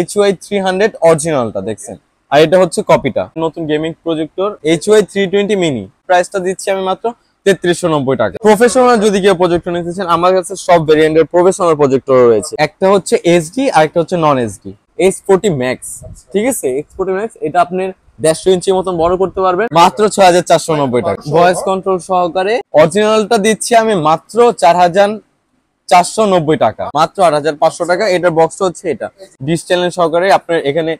HY300 অরিজিনালটা দেখছেন, আর এটা হচ্ছে কপিটা। নতুন গেমিং প্রজেক্টর HY320 মিনি, প্রাইসটা দিচ্ছি আমি মাত্র 3390 টাকা। প্রফেশনাল যদি কেউ প্রজেক্টর নিতে চান, আমার কাছে সব ভেরিয়েন্টের প্রফেশনাল প্রজেক্টর রয়েছে। একটা হচ্ছে এইচডি আর একটা হচ্ছে নন এইচডি। H40 Max, ঠিক আছে, H40 Max এটা আপনার 150 ইঞ্চির মতন বড় করতে পারবেন মাত্র 6490 টাকা। ভয়েস কন্ট্রোল সহকারে অরিজিনালটা দিচ্ছি আমি মাত্র 4490 টাকা, মাত্র 8500 টাকা। এটার বক্সটা হচ্ছে এটা ডিশ চ্যানেল সহকারে। আপনার এখানে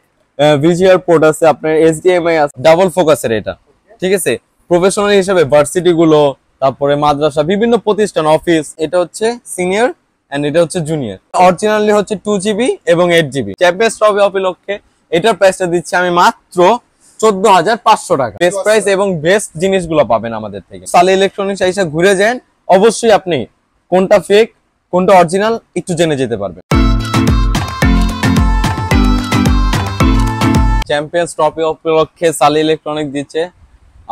ভিজিআর পোর্ট আছে, আপনার HDMI আছে, ডাবল ফোকাসের এটা, ঠিক আছে। প্রফেশনাল হিসেবে ভার্সিটি গুলো, তারপরে মাদ্রাসা, বিভিন্ন প্রতিষ্ঠান, অফিস। এটা হচ্ছে সিনিয়র এন্ড এটা হচ্ছে জুনিয়র। অরিজিনালি হচ্ছে 2GB এবং 8GB। চ্যাম্পিয়ন্স ট্রফি উপলক্ষে এটার প্রাইসটা দিচ্ছি আমি মাত্র 14500 টাকা। বেস্ট প্রাইস এবং বেস্ট জিনিসগুলো পাবেন আমাদের থেকে। সালে ইলেকট্রনিক্স এসে ঘুরে যান, অবশ্যই আপনি কোনটা ফেক কোনটা অরিজিনাল একটু জেনে যেতে পারবেন। চ্যাম্পিয়ন্স ট্রফি উপলক্ষে সালে ইলেকট্রনিক দিচ্ছে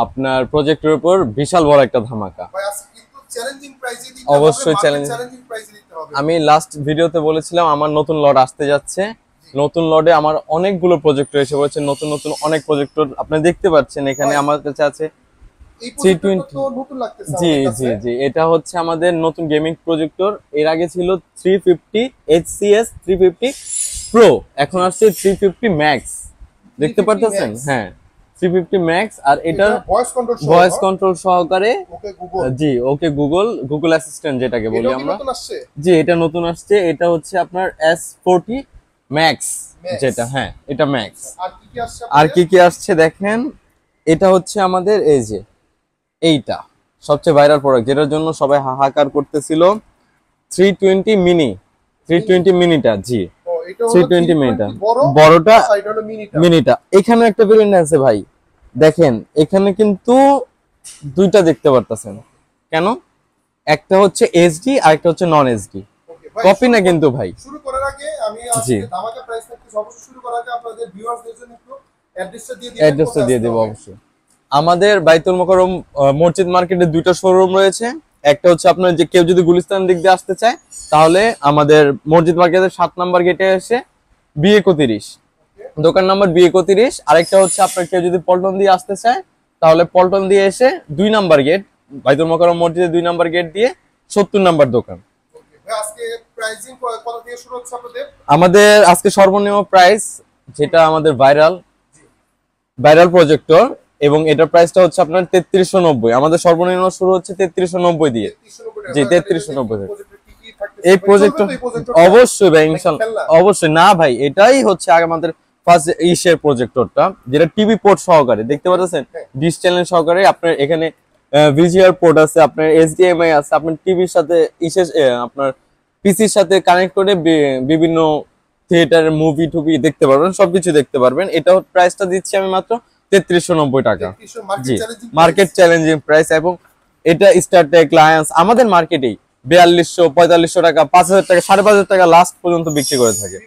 আপনার প্রজেক্টের উপর বিশাল বড় একটা ধামাকা। অবশ্যই চ্যালেঞ্জিং। আমি লাস্ট ভিডিওতে বলেছিলাম আমার নতুন লট আসতে যাচ্ছে। নতুন লটে আমার অনেকগুলো প্রজেক্টর এসে পড়েছে, নতুন নতুন অনেক প্রজেক্টর আপনারা দেখতে পাচ্ছেন। এখানে আমার কাছে আছে 320। জি জি জি, এটা হচ্ছে আমাদের নতুন গেমিং প্রজেক্টর। এর আগে ছিল 350 HCS 350 Pro, এখন আসছে 350 Max, দেখতে পারতেছেন? হ্যাঁ, 350 Max। আর এটার ভয়েস কন্ট্রোল সহকারে, জি ওকে গুগল অ্যাসিস্ট্যান্ট যেটাকে বলি আমরা। জি, এটা নতুন আসছে। এটা হচ্ছে আপনার S40 Max যেটা, হ্যাঁ এটা Max। আর কি কি আসছে দেখেন, এটা হচ্ছে আমাদের এই যে এইটা সবচেয়ে ভাইরাল প্রোডাক্ট, যেটার জন্য সবাই হাহাকার করতেছিল, 320 মিনি। 320 মিনিটা, জি 320 মিনিটা, বড়টা মিনিটা। এখানে একটা ভেরিয়েন্ট আছে ভাই, দেখেন এখানে কিন্তু দুইটা দেখতে পারতেছেন। কেন? একটা হচ্ছে এইচডি আর একটা হচ্ছে নন এইচডি। কপি না কিন্তু ভাই। শুরু করার আগে আমি আজকে ধামাকা প্রাইস থাকতে অবশ্যই শুরু করার আগে আপনাদের ভিউয়ারদের জন্য একটু অ্যাড্রেসটা দিয়ে দেব অবশ্যই। আমাদের বাইতুল মোকাররম মসজিদ মার্কেটে দুইটা শোরুম রয়েছে। একটা হচ্ছে আপনার যে কেউ যদি গুলিস্তান দিক দিয়ে আসতে চায়, তাহলে আমাদের মসজিদ মার্কেটের 7 নাম্বার গেটে এসে B31 দোকান নাম্বার B31। আরেকটা হচ্ছে আপনার কেউ যদি পল্টন দিয়ে আসতে চায়, তাহলে পল্টন দিয়ে এসে 2 নাম্বার গেট, বাইতুল মোকাররম মসজিদের 2 নাম্বার গেট দিয়ে 70 নাম্বার দোকান। আজকে প্রাইসিং কত থেকে শুরু হচ্ছে আপনাদের? আমাদের আজকে সর্বনিম্ন প্রাইস যেটা আমাদের ভাইরাল প্রজেক্টর, এবং এটার প্রাইসটা হচ্ছে আপনার 3390। আমাদের সর্বনিম্ন শুরু হচ্ছে 3390 দিয়ে। জি 3390। এই প্রজেক্টর অবশ্যই ভাই, ইনশাআল্লাহ অবশ্যই। না ভাই, এটাই হচ্ছে আমাদের ফার্স্ট ইশের প্রজেক্টরটা, যেটা টিভি পোর্ট সহকারে, দেখতে পাচ্ছেন ডিশ চ্যানেল সহকারে। আপনার এখানে ভিজিআর পোর্ট আছে, আপনার HDMI আছে, আপনার টিভির সাথে আপনার পিসির সাথে কানেক্ট করে বিভিন্ন থিয়েটারের মুভি টুভি দেখতে পারবেন, সবকিছু দেখতে পারবেন। এটা প্রাইসটা দিচ্ছি আমি মাত্র 3390 টাকা। জি, মার্কেট চ্যালেঞ্জিং প্রাইস। এবং এটা স্টারটেক, লায়ন্স আমাদের মার্কেটেই 4200 4500 টাকা, 5000 টাকা, 5500 টাকা লাস্ট পর্যন্ত বিক্রি করে থাকে।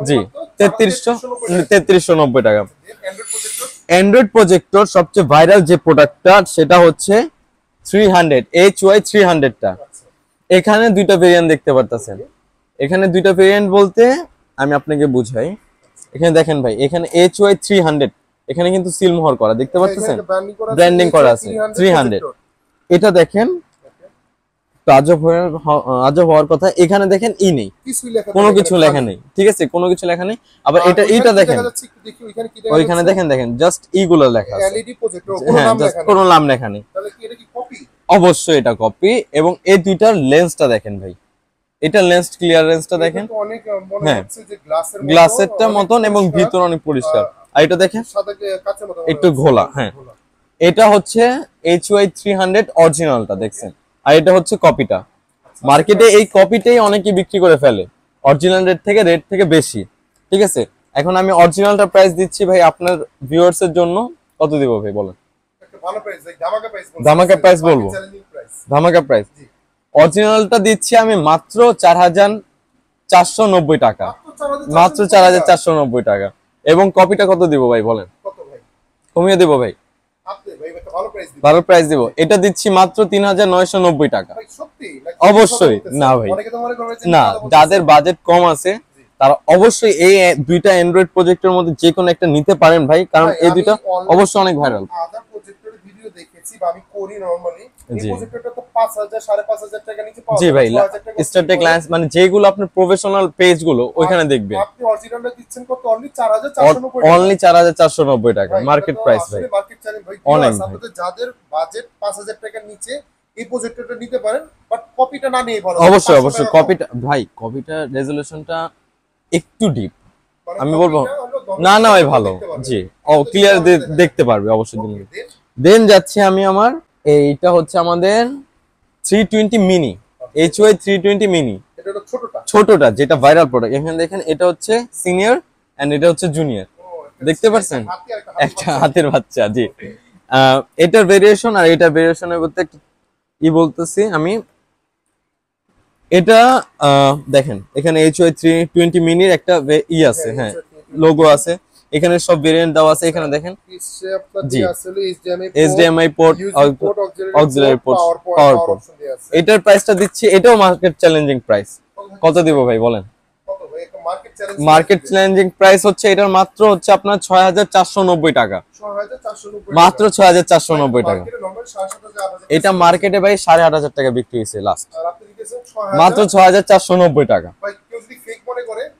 জি 3390 টাকা। অ্যান্ড্রয়েড প্রজেক্টর সবচেয়ে ভাইরাল যে প্রোডাক্টটা, সেটা হচ্ছে 300 HY300 টা। এখানে দুইটা ভেরিয়েন্ট দেখতে পারতেছেন। এখানে দুইটা ভেরিয়েন্ট বলতে আমি আপনাকে বুঝাই। এখানে দেখেন ভাই, এখানে HY300, এখানে কিন্তু সিলমোহর করা, দেখতে পাচ্ছেন ব্র্যান্ডিং করা আছে 300। এটা দেখেন আজব হওয়ার কথা, এখানে দেখেন ই নেই, কোনো কিছু লেখা নেই, ঠিক আছে, কোনো কিছু লেখা নেই। আবার এইটা দেখেন, ওইখানে দেখেন জাস্ট ইগুলো লেখা আছে, হ্যাঁ জাস্ট কোনো নাম লেখা নেই। অবশ্যই এটা কপি। এবং এই দুইটার লেন্সটা দেখেন ভাই, এটা লেন্স ক্লিয়ারেন্সটা দেখেন, হ্যাঁ গ্লাসেরটা মতন, এবং ভিতর অনেক পরিষ্কার। আর এটা দেখেন একটু ঘোলা, হ্যাঁ এটা হচ্ছে HY300 অরিজিনালটা দেখছেন, আর এটা হচ্ছে কপিটা। মার্কেটে এই কপিটাই অনেকে বিক্রি করে ফেলে অরিজিনাল রেট থেকে বেশি, ঠিক আছে। এখন আমি অরিজিনালটা প্রাইস দিচ্ছি ভাই আপনার ভিউয়ার্স এর জন্য। কত দিব ভাই বলেন? একটা ভালো প্রাইস, ধামাকা প্রাইস বলবো, ধামাকা প্রাইস। অরিজিনালটা দিচ্ছি আমি মাত্র 4490 টাকা, মাত্র 4490 টাকা। এবং কপিটা কত দিব ভাই বলেন? কমিয়ে দেব ভাই, ভালো প্রাইস দিব। এটা দিচ্ছি মাত্র 3990 টাকা। অবশ্যই না ভাই, না যাদের বাজেট কম আছে তারা অবশ্যই এই দুইটা অ্যান্ড্রয়েড প্রজেক্টের মধ্যে যে কোনো একটা নিতে পারেন ভাই, কারণ এই দুইটা অবশ্যই অনেক ভাইরাল। আদার প্রজেক্টরের ভিডিও দেখেছি বা আমি করি নরমালি, এই প্রজেক্টরটা তো 5000 5500 টাকা নিচে পাওয়া যায়। জি ভাই, স্টারটেক ল্যান্স মানে যেগুলো আপনার প্রফেশনাল পেজ গুলো ওইখানে দেখবেন। আপনি অরিজিনালটা দিচ্ছেন কত? অনলি 4490 টাকা। অনলি 4490 টাকা মার্কেট প্রাইস ভাই। মার্কেট চ্যালেঞ্জ ভাই। আপনাদের যাদের বাজেট 5000 টাকার নিচে এই প্রজেক্টরটা নিতে পারেন, বাট কপিটা না নিয়ে ভালো। অবশ্যই অবশ্যই কপিটা ভাই, কপিটা রেজোলিউশনটা একটু ডিপ আমি বলবো না না ভাই ভালো। জি ও ক্লিয়ার দেখতে পারবে অবশ্যই। দেন যাচ্ছে আমি আমার এইটা হচ্ছে আমাদের 320 মিনি, HY 320 মিনি, এটা হলো ছোটটা যেটা ভাইরাল প্রোডাক্ট। এখানে দেখেন এটা হচ্ছে সিনিয়র এন্ড এটা হচ্ছে জুনিয়র, দেখতে পাচ্ছেন একটা হাতের বাচ্চা। জি এটার ভেরিয়েশন আর এটার ভেরিয়েশনের মধ্যে কি বলতেছি আমি, এটা দেখেন এখানে HY 320 মিনির একটা ই আছে, হ্যাঁ লোগো আছে, এখানে সব ভেরিয়েন্ট দেওয়া আছে। এখানে দেখেন জি HDMI পোর্ট, অক্সিলারি পোর্ট, পাওয়ার পোর্ট। এটার প্রাইসটা দিচ্ছি, এটাও মার্কেট চ্যালেঞ্জিং প্রাইস। কত দিব ভাই বলেন? মার্কেট চ্যালেঞ্জিং প্রাইস হচ্ছে এটার মাত্র হচ্ছে আপনার 6490 টাকা, মাত্র 6490 টাকা। এটা মার্কেটে ভাই 8500 টাকা বিক্রি হয়েছে লাস্ট, মাত্র 6490 টাকা।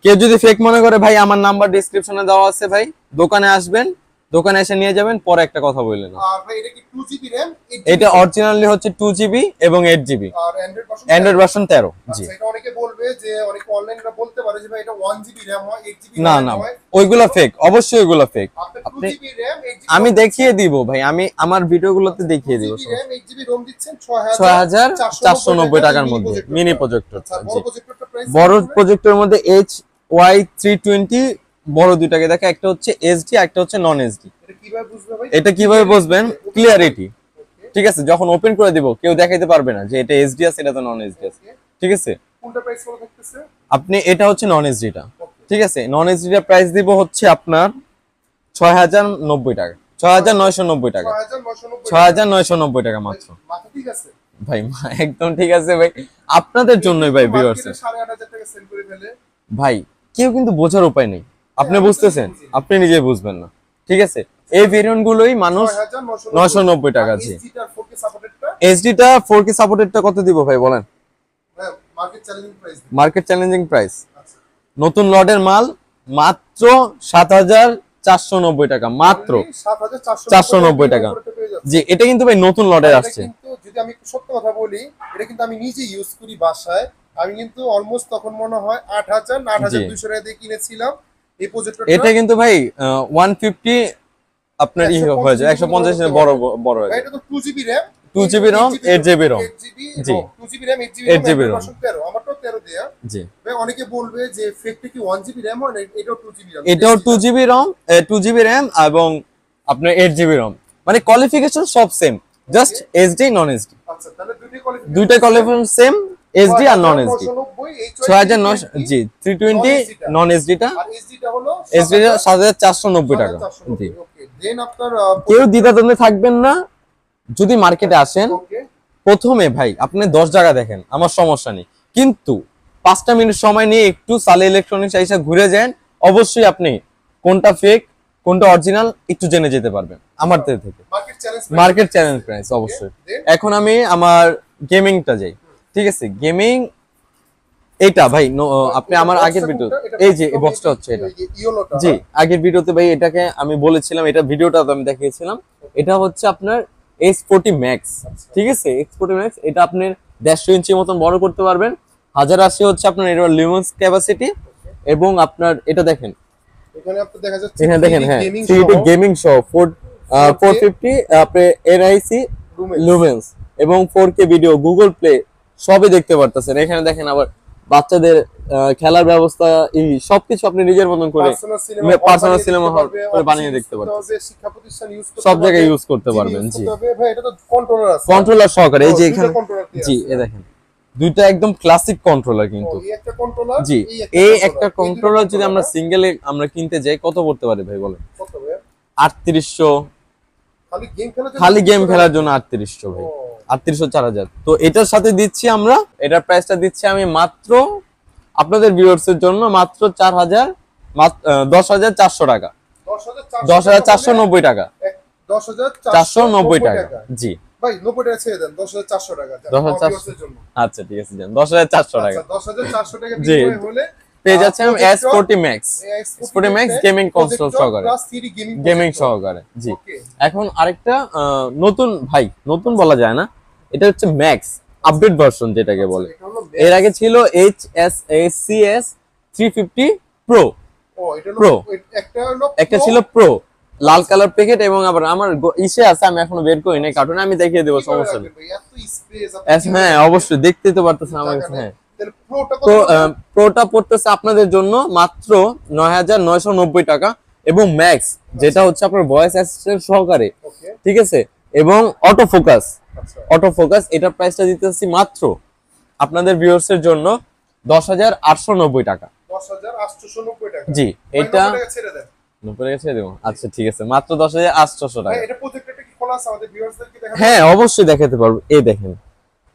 কেউ যদি ফেক মনে করে ভাই, আমার নাম্বার ডেসক্রিপশনে দেওয়া আছে ভাই, দোকানে আসবেন, দোকানে এসে নিয়ে যাবেন। পরে একটা কথা বললেন, এটা অরিজিনালি হচ্ছে 2GB এবং 8GB, অ্যান্ড্রয়েড ভার্সন 13। জি এটা অনেকে বলবে যে অনেকে অনলাইনে বলতে পারে যে ভাই এটা 1GB RAM হয় 8GB না না, ওইগুলো ফেক, অবশ্যই ওইগুলো ফেক। আপনি আমি দেখিয়ে দিব ভাই, আমি আমার ভিডিওগুলোতে দেখিয়ে দিব। 8GB ROM দিচ্ছেন 6490 টাকার মধ্যে মিনি প্রজেক্টর। জি বড় প্রজেক্টরের মধ্যে HY 320 বড় দুইটাকে দেখা, একটা হচ্ছে SD একটা হচ্ছে নন SD। এটা কিভাবে বুঝবেন? ক্লিয়ারিটি, ঠিক আছে, যখন ওপেন করে দিব কেউ দেখাইতে পারবে না যে এটা SD আছে এটা তো নন SD আছে, ঠিক আছে। কোনটা প্রাইস কত থাকতেছে? আপনি এটা হচ্ছে নন SD টা, ঠিক আছে। নন SD টা প্রাইস দিব হচ্ছে আপনার 6090 টাকা, 6990 টাকা, 6990 টাকা মাত্র। মাথা ঠিক আছে ভাই একদম ঠিক আছে ভাই, আপনাদের জন্যই ভাই ভিউয়ার্স। 8500 টাকা সেল করে ফেলে ভাই কেউ কিন্তু বোঝার উপায় নেই, আপনি বুঝতেছেন, আপনি নিজেই বুঝবেন না, ঠিক আছে। এই ভেরিয়েন্ট গুলোই মানুষ 990 টাকা। জি SD টা 4K সাপোর্টেডটা কত দিব ভাই বলেন? মার্কেট চ্যালেঞ্জিং প্রাইস নতুন লটের মাল মাত্র 7490 টাকা, মাত্র 7490 টাকা। জি এটা কিন্তু ভাই নতুন লটের আসছে। যদি আমি সত্য কথা বলি, এটা কিন্তু আমি নিজে ইউজ করি বাসায়। আমি কিন্তু অলমোস্ট তখন মনে হয় 8000 8200 টাকা দিয়ে কিনেছিলাম এই প্রজেক্টরটা। এটা কিন্তু ভাই 150 আপনার ই হয়ে যায়, 150 এর বড় বড় হয়ে যায়। এটা তো 2GB RAM, 2GB ROM 8GB ROM। জি 2GB RAM 8GB ROM আমার তো 13 দেয়া। জি ভাই অনেকে বলবে যে ফেকটা কি 1GB RAM হয় না, এটাও 2GB RAM। এটাও 2GB ROM 2GB RAM এবং আপনার 8GB ROM, মানে কোয়ালিফিকেশন সব সেম, জাস্ট SD নন SD। আচ্ছা তাহলে দুইটা কোয়ালিফিকেশন সেম, SD আর নন SD। 6900 জি 320 নন SD টা, আর SD টা হলো SD টা 7490 টাকা। জি দেন আপনার কেউ দ্বিধাদ্বন্দ্বে থাকবেন না, যদি মার্কেটে আসেন প্রথমে ভাই আপনি 10 জায়গা দেখেন, আমার সমস্যা নেই, কিন্তু 5টা মিনিট সময় নিয়ে একটু সালে ইলেকট্রনিক্স এসে ঘুরে যান, অবশ্যই আপনি কোনটা ফেক কোনটা অরিজিনাল একটু জেনে যেতে পারবেন আমার থেকে। মার্কেট চ্যালেঞ্জ প্রাইস অবশ্যই। এখন আমি আমার গেমিংটা যাই, ঠিক আছে। গেমিং এটা ভাই আপনি আমার আগের ভিডিও, এই যে এই বক্সটা হচ্ছে এটা, জি আগের ভিডিওতে ভাই এটাকে আমি বলেছিলাম, এটা ভিডিওটা আমি দেখিয়েছিলাম। এটা হচ্ছে আপনার S40 Max, ঠিক আছে। S40 Max এটা আপনি 150 ইঞ্চি মতন বড় করতে পারবেন। 1080 হচ্ছে আপনার এর লুমেন্স ক্যাপাসিটি, এবং আপনার এটা দেখেন এখানে আপনি দেখা যাচ্ছে, এখানে দেখেন হ্যাঁ 3D গেমিং শো 450 আপনি NIC লুমেন্স এবং 4K ভিডিও গুগল প্লে সবই দেখতে পারতেছেন। এখানে দেখেন আবার বাচ্চাদের খেলার ব্যবস্থা, এই সবকিছু আপনি নিজের মতন করে পার্সোনাল সিনেমা হল করে বানিয়ে দেখতে পারবেন, শিক্ষা প্রতিষ্ঠান ইউজ করতে সব জায়গায় ইউজ করতে পারবেন। জি ভাই এটা তো কন্ট্রোলার আছে, কন্ট্রোলার সহকারে, এই যে এখানে জি এই দেখেন দুইটা একদম ক্লাসিক কন্ট্রোলার কিন্তু। এই একটা কন্ট্রোলার, জি এই একটা কন্ট্রোলার যদি আমরা সিঙ্গেলে আমরা কিনতে যাই কত পড়তে পারে ভাই বলেন? কত ভাই? 3800 খালি গেম খেলার জন্য 3800 ভাই, 3800 4000। তো এটার সাথে দিচ্ছি আমরা, এটার প্রাইসটা দিচ্ছি আমি মাত্র আপনাদের ভিউয়ার্স এর জন্য মাত্র 10,400 টাকা, 10,490 টাকা, 490 টাকা। জি ভাই 90 টাকা ছেড়ে দেন, 10,400 টাকা 10,400 এর জন্য। আচ্ছা ঠিক আছে, যান 10,400 টাকা। আচ্ছা 10,400 টাকা জি। বিনিময়ে হলে পেয়ে যাচ্ছেন S40 Max, S40 Max gaming console সহকারে, প্লাস 3D গেমিং সহকারে। জি ওকে এখন আরেকটা নতুন ভাই, নতুন বলা যায় না, এটা হচ্ছে ম্যাক্স আপডেট ভার্সন যেটাকে বলে। এটা হলো এর আগে ছিল HSACS 350 Pro, ও এটা হলো Pro। একটা একটা ছিল প্রো লাল কালার প্যাকেট, এবং আবার আমার ইসে আছে, আমি এখনো বের করি নাই কার্টুনে, আমি দেখিয়ে দেবো, সমস্যা নেই। এত স্পেস হ্যাঁ অবশ্যই, দেখতেই তো পারতেছেন আমার কাছে। হ্যাঁ তাহলে প্রোটা তো কত? প্রোটা পড়তেছে আপনাদের জন্য মাত্র 9,990 টাকা, এবং ম্যাক্স যেটা হচ্ছে আপনার ভয়েস অ্যাসিস্ট্যান্ট সহকারে, ওকে ঠিক আছে, এবং অটো ফোকাস, আচ্ছা অটো ফোকাস এটার প্রাইসটা দিতেছি মাত্র আপনাদের ভিউয়ার্স এর জন্য 10,890 টাকা। 10,890 টাকা। জি ভাই, এটা 90 টাকা ছেড়ে দেন। 90 টাকা ছেড়ে দেবো, আচ্ছা ঠিক আছে, মাত্র 10,800 ভাই টাকা। এটা প্রজেক্টরটা কি খোলা আছে আমাদের ভিউয়ার্সদেরকে দেখাবো? হ্যাঁ অবশ্যই দেখাতে পারবো, এই দেখেন,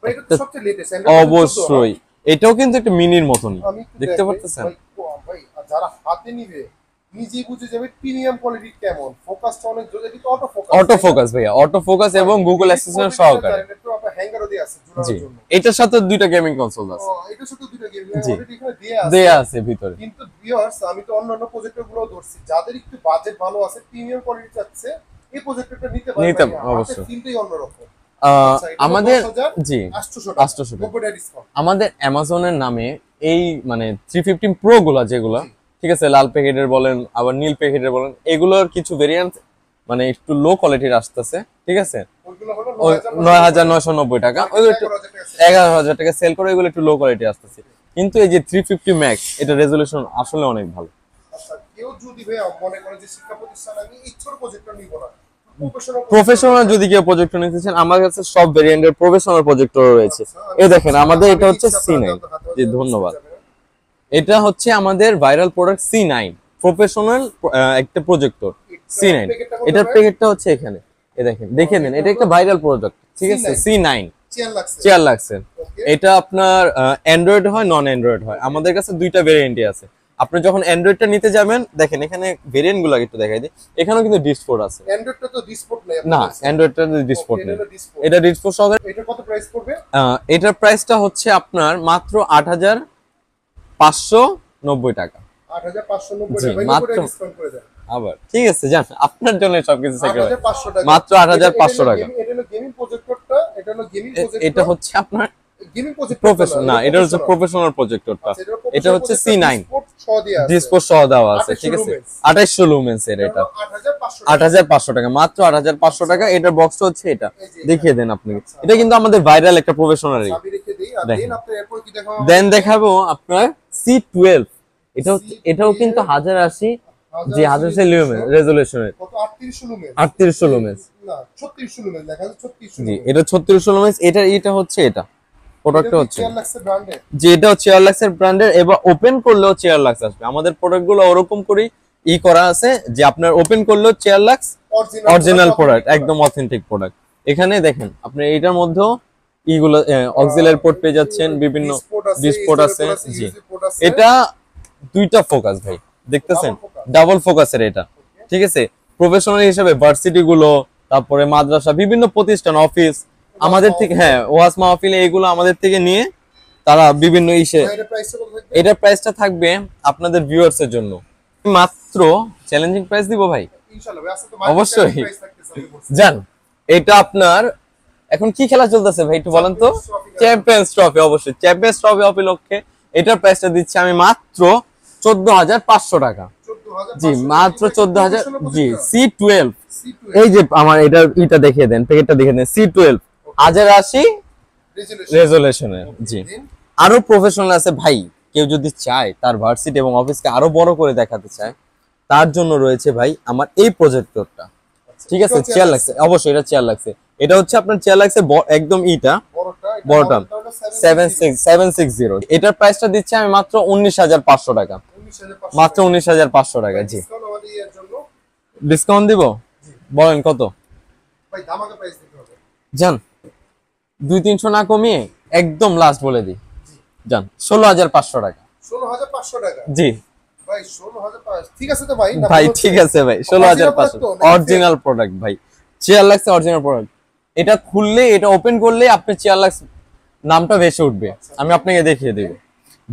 ভাই এটা তো সবচেয়ে লেটেস্ট অবশ্যই এটাও কিন্তু একটা মিনির মতনই, আমি একটু দেখতে দেখাই। পারতেছেন। ভাই আর যারা হাতে নিবে নিজেই বুঝে যাবে প্রিমিয়াম কোয়ালিটি কেমন, ফোকাসটা অনেক জোরে, এটা অটো ফোকাস, অটো ফোকাস ভাইয়া, অটো ফোকাস এবং গুগল অ্যাসিস্ট্যান্ট সহকারে। একটু আপনার হ্যাঙ্গারও দেয়া আছে জি ঝুলানোর জন্য। এটার সাথে দুইটা গেমিং কনসোল আছে, ও এটা শুধু দুটো গেম জি। অলরেডি এখানে দেয়া আছে। দেয়া আছে ভিতরে। কিন্তু ভিউয়ার্স আমি তো অন্যান্য প্রজেক্টর গুলো ধরছি, যাদের একটু বাজেট ভালো আছে, প্রিমিয়াম কোয়ালিটি চাচ্ছে, এই প্রজেক্টরটা নিতে পারবে। নিতে অবশ্যই। ফিলটাই অন্যরকম। আমাদের জি 800 800 টাকা। 90 টাকা ডিসকাউন্ট। আমাদের অ্যামাজনের নামে এই মানে 315 প্রো গুলা যেগুলা, ঠিক আছে, লাল প্যাকেটের বলেন আবার নীল প্যাকেটের বলেন, এগুলোর কিছু ভেরিয়েন্ট মানে একটু লো কোয়ালিটির আসতেছে, ঠিক আছে, ওইগুলো হলো 9,990 টাকা, ওইগুলো একটু 11,000 টাকা সেল করে, এগুলো একটু লো কোয়ালিটি আসতেছে। কিন্তু এই যে 350 ম্যাক্স, এটা রেজলিউশন আসলে অনেক ভালো। আচ্ছা কেউ যদি ভাই মনে করে যে শিক্ষা প্রতিষ্ঠান আমি এই ছোট প্রজেক্টর নিব না, প্রফেশনাল যদি কেউ প্রজেক্টর নিতে চান, আমার কাছে সব ভেরিয়েন্টের প্রফেশনাল প্রজেক্টর রয়েছে। এই দেখেন আমাদের এটা হচ্ছে C9। জি ধন্যবাদ। এটা হচ্ছে আমাদের ভাইরাল প্রোডাক্ট C9 প্রফেশনাল একটা প্রজেক্টর C9। এটার প্যাকেটটা হচ্ছে এখানে, এই দেখেন, দেখে নেন, এটা একটা ভাইরাল প্রোডাক্ট, ঠিক আছে, C9 চেয়ার লাগছে। এটা আপনার অ্যান্ড্রয়েড হয়, নন অ্যান্ড্রয়েড হয়, আমাদের কাছে দুইটা ভেরিয়েন্টই আছে। আপনি যখন অ্যান্ড্রয়েডটা নিতে যাবেন, দেখেন এখানে ভেরিয়েন্ট গুলো একটু দেখাই দিই, এখানেও কিন্তু ডিসপোর্ট আছে। অ্যান্ড্রয়েডটা তো ডিসপোর্ট নেই না অ্যান্ড্রয়েডটা ডিসপোর্ট নেই, ডিসপোর্ট। এটা ডিসপোর্ট সহকারে। এটা কত প্রাইস পড়বে? এটার প্রাইসটা হচ্ছে আপনার মাত্র 8,590 টাকা। 8,590 জি, টাকা। ভাই মাত্র। ডিসকাউন্ট করে দেন। আবার ঠিক আছে, জান আপনার জন্য সবকিছু স্যাক্রিফাইস। 8,500 টাকা। মাত্র 8,500 টাকা। এটা হলো গেমিং প্রজেক্টরটা, এটা হলো গেমিং প্রজেক্টর। এটা হচ্ছে আপনার গেমিং প্রজেক্টর প্রফেশনাল না, এটা হচ্ছে প্রফেশনাল প্রজেক্টরটা। এটা হচ্ছে C9 ডিসপোর্ট সহ দেওয়া আছে, ঠিক আছে, 2800 লুমেন্স এর এটা। 8,500 টাকা, মাত্র 8,500 টাকা। এটার বক্সটা হচ্ছে এটা, দেখিয়ে দেন আপনি। এটা কিন্তু আমাদের ভাইরাল একটা প্রফেশনালি। চাবি রেখে দেই আর দেন আপনি এরপর কি দেখাবো? দেন দেখাবো আপনার C12। এটাও কিন্তু 1080 জি 1080 লুমেন রেজোলিউশনের। কত? 3800 লুমেন। 3800 লুমেন্স। না 3600 লুমেন লেখা আছে, 3600 জি এটা 3600 লুমেন্স। এটা হচ্ছে এটা প্রোডাক্টটা হচ্ছে চেয়ার লাগছে ব্র্যান্ডের। যে এটাও চেয়ার লাক্সের ব্র্যান্ডের, এবার ওপেন করলেও চেয়ার লাক্স আসবে। আমাদের প্রোডাক্টগুলো ওরকম করেই করা আছে যে আপনার ওপেন করলেও চেয়ার লাক্স অরিজিনাল প্রোডাক্ট, একদম অথেন্টিক প্রোডাক্ট। এখানে দেখেন আপনি এটার মধ্যেও ইগুলো অক্সিলারি পোর্ট পেয়ে যাচ্ছেন, বিভিন্ন ডিসপোর্ট আছে। জি এটা দুইটা ফোকাস ভাই, দেখতেছেন, ডাবল ফোকাসের এটা, ঠিক আছে। প্রফেশনাল হিসেবে ভার্সিটি গুলো, তারপরে মাদ্রাসা, বিভিন্ন প্রতিষ্ঠান, অফিস আমাদের থেকে, হ্যাঁ ওয়াজ মাহফিল, এগুলো আমাদের থেকে নিয়ে তারা বিভিন্ন ইসে। এটার প্রাইসটা থাকবে আপনাদের ভিউয়ার্স এর জন্য মাত্র চ্যালেঞ্জিং প্রাইস দিব ভাই, ইনশাআল্লাহ ভাই। আজকে তো অবশ্যই। প্রাইস থাকতেছে আমি বলছি। জান এটা আপনার এখন কি খেলা চলতেছে ভাই একটু বলেন তো? চ্যাম্পিয়ন্স ট্রফি, অবশ্যই চ্যাম্পিয়ন্স ট্রফি উপলক্ষে এটার প্রাইসটা দিচ্ছি আমি মাত্র 14,500 টাকা। জি মাত্র 14,000। জি C12। এই যে আমার এটা দেখিয়ে দেন, প্যাকেটটা দেখিয়ে দেন, C12 1080 রেজোলিউশনের। জি আরো প্রফেশনাল আছে ভাই, কেউ যদি চায় তার ভার্সিটি এবং অফিসকে আরো বড় করে দেখাতে চায়, তার জন্য রয়েছে ভাই আমার এই প্রজেক্টরটা, ঠিক আছে। চেয়ার লাগছে, অবশ্যই এটা চেয়ার লাগছে। এটা হচ্ছে আপনার চেয়ার লাগছে একদম বড়টা 760। এটার প্রাইসটা দিচ্ছি আমি মাত্র 19,500 টাকা, মাত্র 19,500 টাকা। জি ডিসকাউন্ট দিব, বলেন কত? ভাই ধামাকা প্রাইস দিতে হবে জান 200-300 না কমিয়ে একদম লাস্ট বলে দিই, জান 16,500 টাকা। 16,500 টাকা জি ভাই, 16,500 ঠিক আছে তো ভাই? না ভাই বলছি? ঠিক আছে ভাই, 16,500 অরিজিনাল প্রোডাক্ট ভাই, চেয়ার লাক্স অরিজিনাল প্রোডাক্ট। এটা খুললে, এটা ওপেন করলে আপনি চেয়ার লাক্স নামটা ভেসে উঠবে। আমি আপনাকে দেখিয়ে দেব।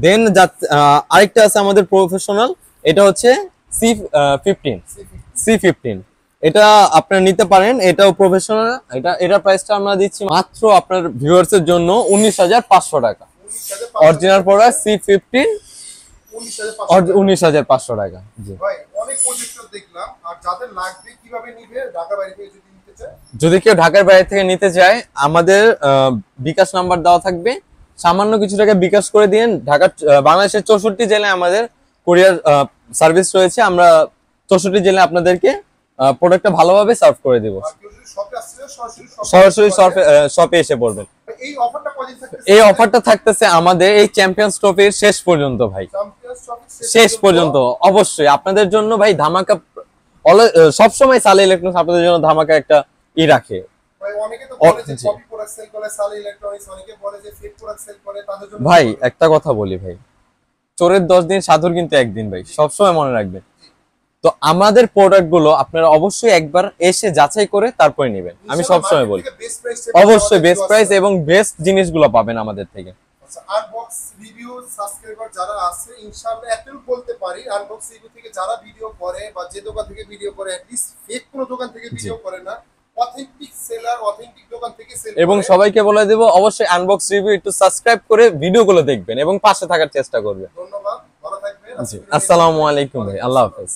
দেন আরেকটা আছে আমাদের প্রফেশনাল, এটা হচ্ছে C15 C15, এটা আপনারা নিতে পারেন, এটাও প্রফেশনাল। এটার প্রাইসটা আমরা দিচ্ছি মাত্র আপনার ভিউয়ার্স এর জন্য 19,500 টাকা। 19,500 অরিজিনাল প্রোডাক্ট C15 19,500 19,500 টাকা। জি ভাই, অনেক প্রজেক্টর দেখলাম। আর যাদের লাগবে কিভাবে নিবে, ঢাকা বাইরে থেকে যদি নিতে চায়? যদি কেউ ঢাকার বাইরে থেকে নিতে চায়, আমাদের বিকাশ নাম্বার দেওয়া থাকবে, সামান্য কিছু টাকা বিকাশ করে দিন। বাংলাদেশের 64 জেলায় আমাদের কুরিয়ার সার্ভিস রয়েছে। আমরা 64 জেলায় আপনাদেরকে প্রোডাক্টটা ভালোভাবে সার্ভ করে দেব। আর কেউ যদি শপে আসতে চায়, সরাসরি শপে এসে পড়বেন। এই অফারটা কদিন থাকতেছে? এই অফারটা থাকতেছে আমাদের এই চ্যাম্পিয়ন্স ট্রফির শেষ পর্যন্ত ভাই, চ্যাম্পিয়ন্স ট্রফি শেষ পর্যন্ত। অবশ্যই আপনাদের জন্য ভাই ধামাকা, সবসময় সালে ইলেকট্রনিক্স আপনাদের জন্য ধামাকা একটা রাখে। ভাই, অনেকে তো বলে যে জি। কপি প্রোডাক্ট সেল করে সালে ইলেকট্রনিক্স, অনেকে বলে যে ফেক প্রোডাক্ট সেল করে, তাদের জন্য ভাই একটা কথা বলি ভাই, চোরের 10 দিন সাধুর কিন্তু একদিন ভাই, সবসময় মনে রাখবেন। তো আমাদের প্রোডাক্ট গুলো আপনারা অবশ্যই একবার এসে যাচাই করে তারপরে নেবেন। আমি সবসময় বলি বেস্ট প্রাইস অবশ্যই বেস্ট প্রাইস এবং বেস্ট জিনিসগুলো পাবেন আমাদের থেকে। আচ্ছা, আনবক্স রিভিউ সাবস্ক্রাইবার যারা আছে, ইনশাআল্লাহ এতটুকু বলতে পারি, আনবক্স রিভিউ থেকে যারা ভিডিও করে বা যে দোকান থেকে ভিডিও করে, এট লিস্ট ফেক কোনো দোকান থেকে ভিডিও করে না, অথেন্টিক সেলার, অথেন্টিক দোকান থেকে সেল করে। এবং সবাইকে বলে দেব অবশ্যই আনবক্স রিভিউ একটু সাবস্ক্রাইব করে ভিডিওগুলো দেখবেন এবং পাশে থাকার চেষ্টা করবেন। ধন্যবাদ, ভালো থাকবেন। জি, আসসালামু আলাইকুম ভাই, আল্লাহ হাফেজ।